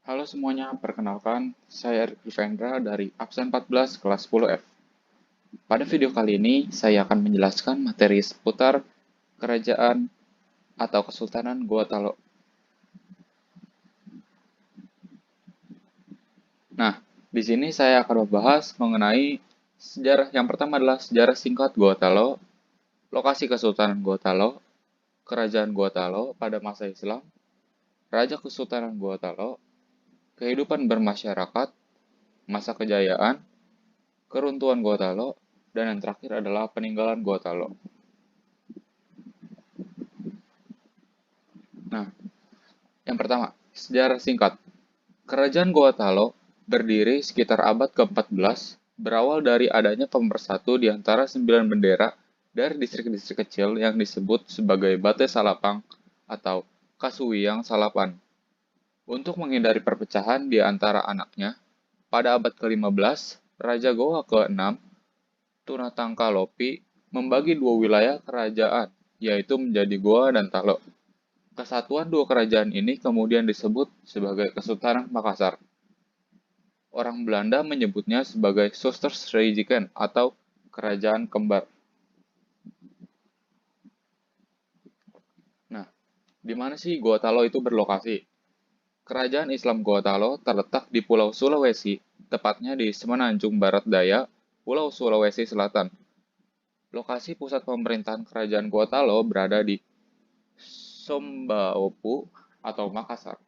Halo semuanya, perkenalkan, saya Erik Rivendra dari absen 14 kelas 10F. Pada video kali ini, saya akan menjelaskan materi seputar kerajaan atau Kesultanan Goa Talo. Nah, di sini saya akan membahas mengenai sejarah. Yang pertama adalah sejarah singkat Goa Talo, lokasi Kesultanan Goa Talo, kerajaan Goa Talo pada masa Islam, Raja Kesultanan Goa Talo, kehidupan bermasyarakat, masa kejayaan, keruntuhan Goa Talo, dan yang terakhir adalah peninggalan Goa Talo. Nah, yang pertama, sejarah singkat. Kerajaan Goa Talo berdiri sekitar abad ke-14, berawal dari adanya pemersatu di antara 9 bendera dari distrik-distrik kecil yang disebut sebagai Bate Salapang atau Kasuwiang Salapan. Untuk menghindari perpecahan di antara anaknya, pada abad ke-15, Raja Goa ke-6, Tunatangka Lopi, membagi dua wilayah kerajaan, yaitu menjadi Goa dan Talo. Kesatuan dua kerajaan ini kemudian disebut sebagai Kesultanan Makassar. Orang Belanda menyebutnya sebagai Soestersregiken atau Kerajaan Kembar. Nah, di mana sih Goa Talo itu berlokasi? Kerajaan Islam Goa Talo terletak di Pulau Sulawesi, tepatnya di Semenanjung Barat Daya, Pulau Sulawesi Selatan. Lokasi pusat pemerintahan Kerajaan Goa Talo berada di Sombaopu atau Makassar.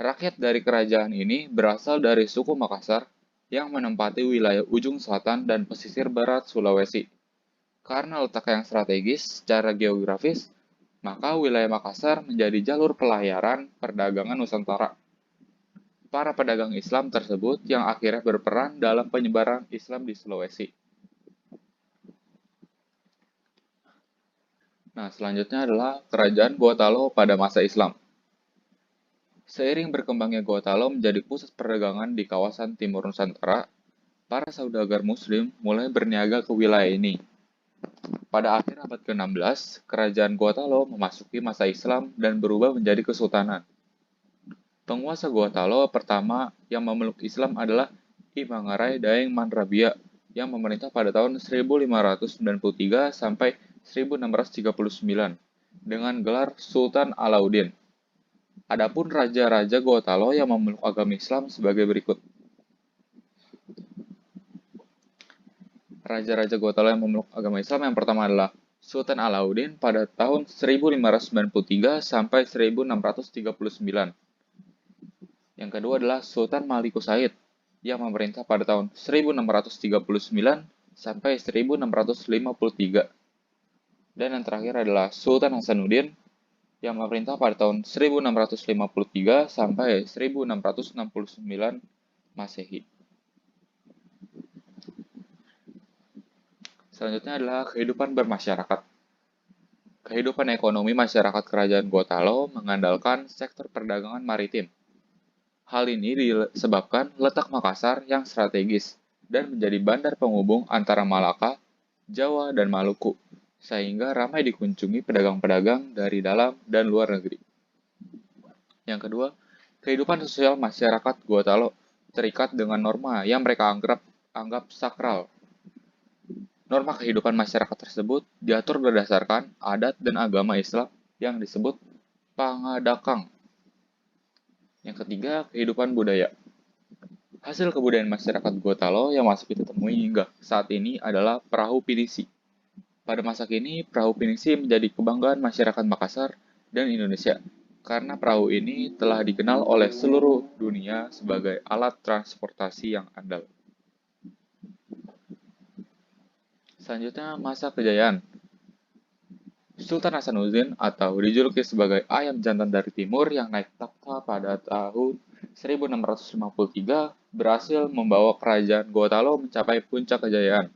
Rakyat dari kerajaan ini berasal dari suku Makassar yang menempati wilayah ujung selatan dan pesisir barat Sulawesi. Karena letak yang strategis secara geografis, maka wilayah Makassar menjadi jalur pelayaran perdagangan Nusantara. Para pedagang Islam tersebut yang akhirnya berperan dalam penyebaran Islam di Sulawesi. Nah, selanjutnya adalah Kerajaan Goa Talo pada masa Islam. Seiring berkembangnya Goa Talo menjadi pusat perdagangan di kawasan timur Nusantara, para saudagar Muslim mulai berniaga ke wilayah ini. Pada akhir abad ke-16, Kerajaan Goa Talo memasuki masa Islam dan berubah menjadi kesultanan. Penguasa Goa Talo pertama yang memeluk Islam adalah I Manggarai Daeng Manrabia yang memerintah pada tahun 1593 sampai 1639 dengan gelar Sultan Alauddin. Adapun raja-raja Goa Talo yang memeluk agama Islam sebagai berikut. Raja-raja Goa Talo yang memeluk agama Islam yang pertama adalah Sultan Alauddin pada tahun 1593 sampai 1639. Yang kedua adalah Sultan Maliku Said yang memerintah pada tahun 1639 sampai 1653. Dan yang terakhir adalah Sultan Hasanuddin yang memerintah pada tahun 1653 sampai 1669 Masehi. Selanjutnya adalah kehidupan bermasyarakat. Kehidupan ekonomi masyarakat Kerajaan Goa Talo mengandalkan sektor perdagangan maritim. Hal ini disebabkan letak Makassar yang strategis dan menjadi bandar penghubung antara Malaka, Jawa, dan Maluku, sehingga ramai dikunjungi pedagang-pedagang dari dalam dan luar negeri. Yang kedua, kehidupan sosial masyarakat Goa Talo terikat dengan norma yang mereka anggap sakral. Norma kehidupan masyarakat tersebut diatur berdasarkan adat dan agama Islam yang disebut Pangadakang. Yang ketiga, kehidupan budaya. Hasil kebudayaan masyarakat Goa Talo yang masih kita temui hingga saat ini adalah perahu pinisi. Pada masa kini, perahu pinisi menjadi kebanggaan masyarakat Makassar dan Indonesia karena perahu ini telah dikenal oleh seluruh dunia sebagai alat transportasi yang andal. Selanjutnya, masa kejayaan. Sultan Hasanuddin atau dijuluki sebagai ayam jantan dari timur yang naik takhta pada tahun 1653 berhasil membawa kerajaan Goa Talo mencapai puncak kejayaan.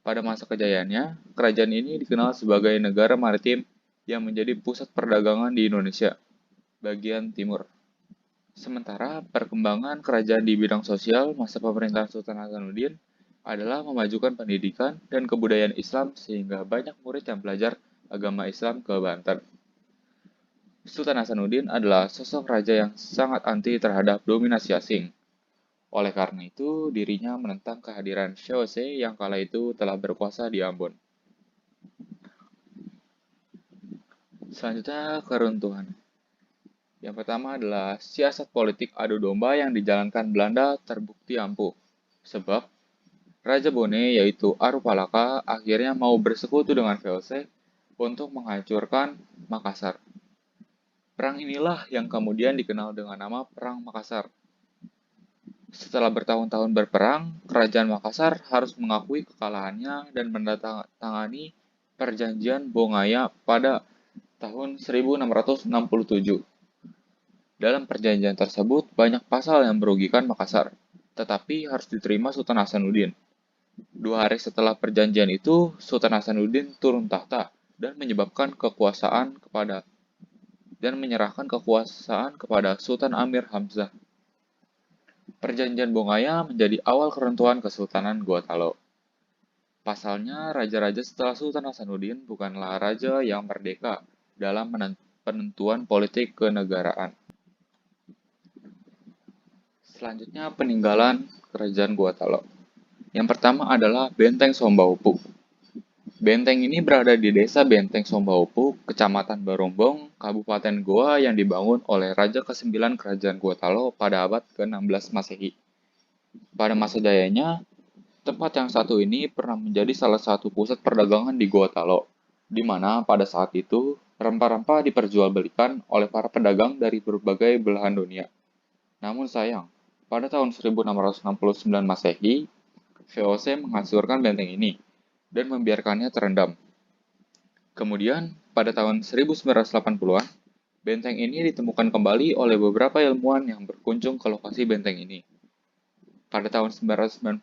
Pada masa kejayaannya, kerajaan ini dikenal sebagai negara maritim yang menjadi pusat perdagangan di Indonesia, bagian timur. Sementara perkembangan kerajaan di bidang sosial masa pemerintahan Sultan Hasanuddin adalah memajukan pendidikan dan kebudayaan Islam sehingga banyak murid yang belajar agama Islam ke Banten. Sultan Hasanuddin adalah sosok raja yang sangat anti terhadap dominasi asing. Oleh karena itu, dirinya menentang kehadiran VOC yang kala itu telah berkuasa di Ambon. Selanjutnya, keruntuhan. Yang pertama adalah siasat politik adu domba yang dijalankan Belanda terbukti ampuh. Sebab Raja Bone yaitu Arupalaka akhirnya mau bersekutu dengan VOC untuk menghancurkan Makassar. Perang inilah yang kemudian dikenal dengan nama Perang Makassar. Setelah bertahun-tahun berperang, Kerajaan Makassar harus mengakui kekalahannya dan menandatangani Perjanjian Bongaya pada tahun 1667. Dalam perjanjian tersebut, banyak pasal yang merugikan Makassar, tetapi harus diterima Sultan Hasanuddin. 2 hari setelah perjanjian itu, Sultan Hasanuddin turun tahta dan menyerahkan kekuasaan kepada Sultan Amir Hamzah. Perjanjian Bongaya menjadi awal keruntuhan Kesultanan Gotalo. Pasalnya, raja-raja setelah Sultan Hasanuddin bukanlah raja yang merdeka dalam penentuan politik kenegaraan. Selanjutnya, peninggalan Kerajaan Gotalo. Yang pertama adalah Benteng Sombaupu. Benteng ini berada di desa Benteng Sombaupu, Kecamatan Barombong, Kabupaten Goa yang dibangun oleh Raja ke-9 Kerajaan Gotalo pada abad ke-16 Masehi. Pada masa jayanya, tempat yang satu ini pernah menjadi salah satu pusat perdagangan di Gotalo, di mana pada saat itu rempah-rempah diperjualbelikan oleh para pedagang dari berbagai belahan dunia. Namun sayang, pada tahun 1669 Masehi, VOC menghancurkan benteng ini dan membiarkannya terendam. Kemudian, pada tahun 1980-an, benteng ini ditemukan kembali oleh beberapa ilmuwan yang berkunjung ke lokasi benteng ini. Pada tahun 1990,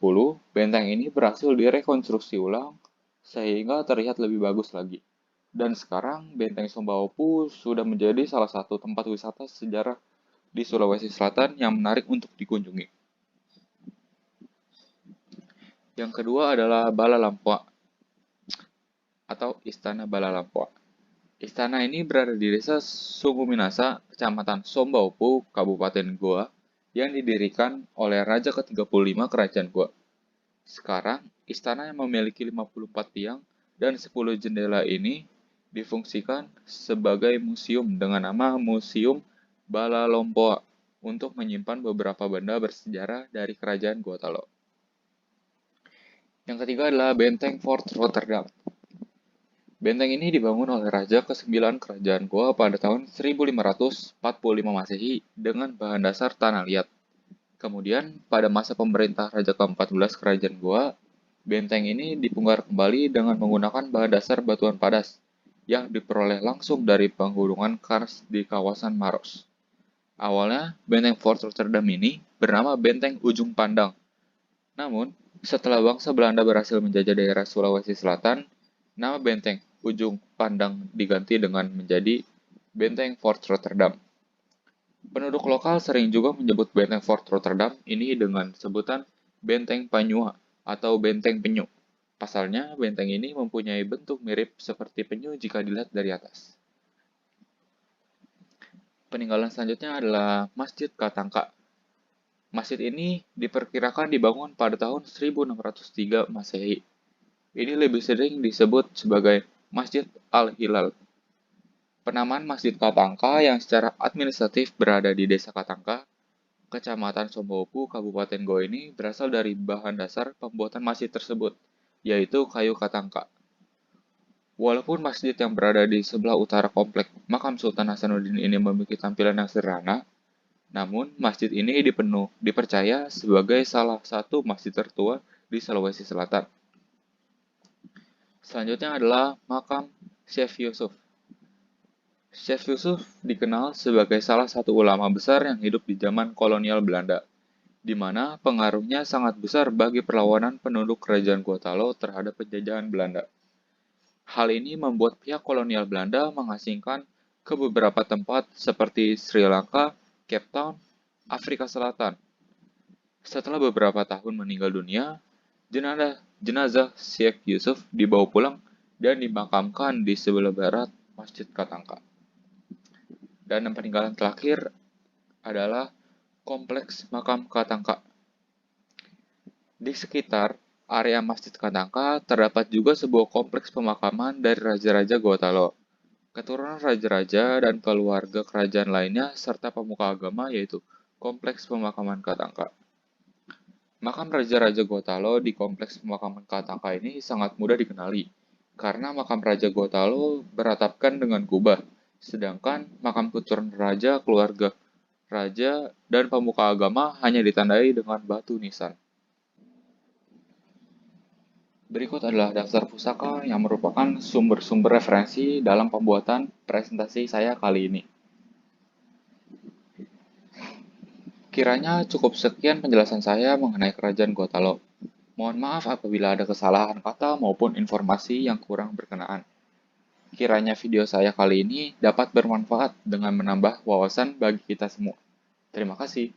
benteng ini berhasil direkonstruksi ulang sehingga terlihat lebih bagus lagi. Dan sekarang, Benteng Sombaupu sudah menjadi salah satu tempat wisata sejarah di Sulawesi Selatan yang menarik untuk dikunjungi. Yang kedua adalah Bala Lampoa atau Istana Bala Lampoa. Istana ini berada di desa Sungu Minasa, Kecamatan Sombaupu, Kabupaten Goa, yang didirikan oleh Raja ke-35 Kerajaan Goa. Sekarang, istana yang memiliki 54 tiang dan 10 jendela ini difungsikan sebagai museum dengan nama Museum Bala Lampoa untuk menyimpan beberapa benda bersejarah dari Kerajaan Gotalo. Yang ketiga adalah Benteng Fort Rotterdam. Benteng ini dibangun oleh Raja ke-9 Kerajaan Goa pada tahun 1545 Masehi dengan bahan dasar tanah liat. Kemudian, pada masa pemerintah Raja ke-14 Kerajaan Goa, benteng ini dipunggar kembali dengan menggunakan bahan dasar batuan padas yang diperoleh langsung dari penggunungan kars di kawasan Maros. Awalnya, benteng Fort Rotterdam ini bernama Benteng Ujung Pandang. Namun, setelah bangsa Belanda berhasil menjajah daerah Sulawesi Selatan, nama benteng Ujung Pandang diganti dengan menjadi Benteng Fort Rotterdam. Penduduk lokal sering juga menyebut Benteng Fort Rotterdam ini dengan sebutan Benteng Panyua atau Benteng Penyu. Pasalnya, benteng ini mempunyai bentuk mirip seperti penyu jika dilihat dari atas. Peninggalan selanjutnya adalah Masjid Katangka. Masjid ini diperkirakan dibangun pada tahun 1603 Masehi. Ini lebih sering disebut sebagai Masjid Al-Hilal. Penamaan Masjid Katangka yang secara administratif berada di Desa Katangka, Kecamatan Sombaupu, Kabupaten Goa ini berasal dari bahan dasar pembuatan masjid tersebut, yaitu kayu katangka. Walaupun masjid yang berada di sebelah utara komplek makam Sultan Hasanuddin ini memiliki tampilan yang sederhana, namun masjid ini dipercaya sebagai salah satu masjid tertua di Sulawesi Selatan. Selanjutnya adalah makam Syekh Yusuf. Syekh Yusuf dikenal sebagai salah satu ulama besar yang hidup di zaman kolonial Belanda, di mana pengaruhnya sangat besar bagi perlawanan penduduk Kerajaan Gotalo terhadap penjajahan Belanda. Hal ini membuat pihak kolonial Belanda mengasingkan ke beberapa tempat seperti Sri Lanka, Cape Town, Afrika Selatan. Setelah beberapa tahun meninggal dunia, jenazah Syekh Yusuf dibawa pulang dan dimakamkan di sebelah barat Masjid Katangka. Dan yang peninggalan terakhir adalah Kompleks Makam Katangka. Di sekitar area Masjid Katangka terdapat juga sebuah kompleks pemakaman dari Raja-Raja Gotalo, keturunan raja-raja dan keluarga kerajaan lainnya, serta pemuka agama yaitu Kompleks Pemakaman Katangka. Makam Raja-Raja Gotalo di Kompleks Pemakaman Katangka ini sangat mudah dikenali, karena makam Raja Gotalo beratapkan dengan kubah, sedangkan makam keturunan raja, keluarga raja, dan pemuka agama hanya ditandai dengan batu nisan. Berikut adalah daftar pusaka yang merupakan sumber-sumber referensi dalam pembuatan presentasi saya kali ini. Kiranya cukup sekian penjelasan saya mengenai Kerajaan Gotalo. Mohon maaf apabila ada kesalahan kata maupun informasi yang kurang berkenaan. Kiranya video saya kali ini dapat bermanfaat dengan menambah wawasan bagi kita semua. Terima kasih.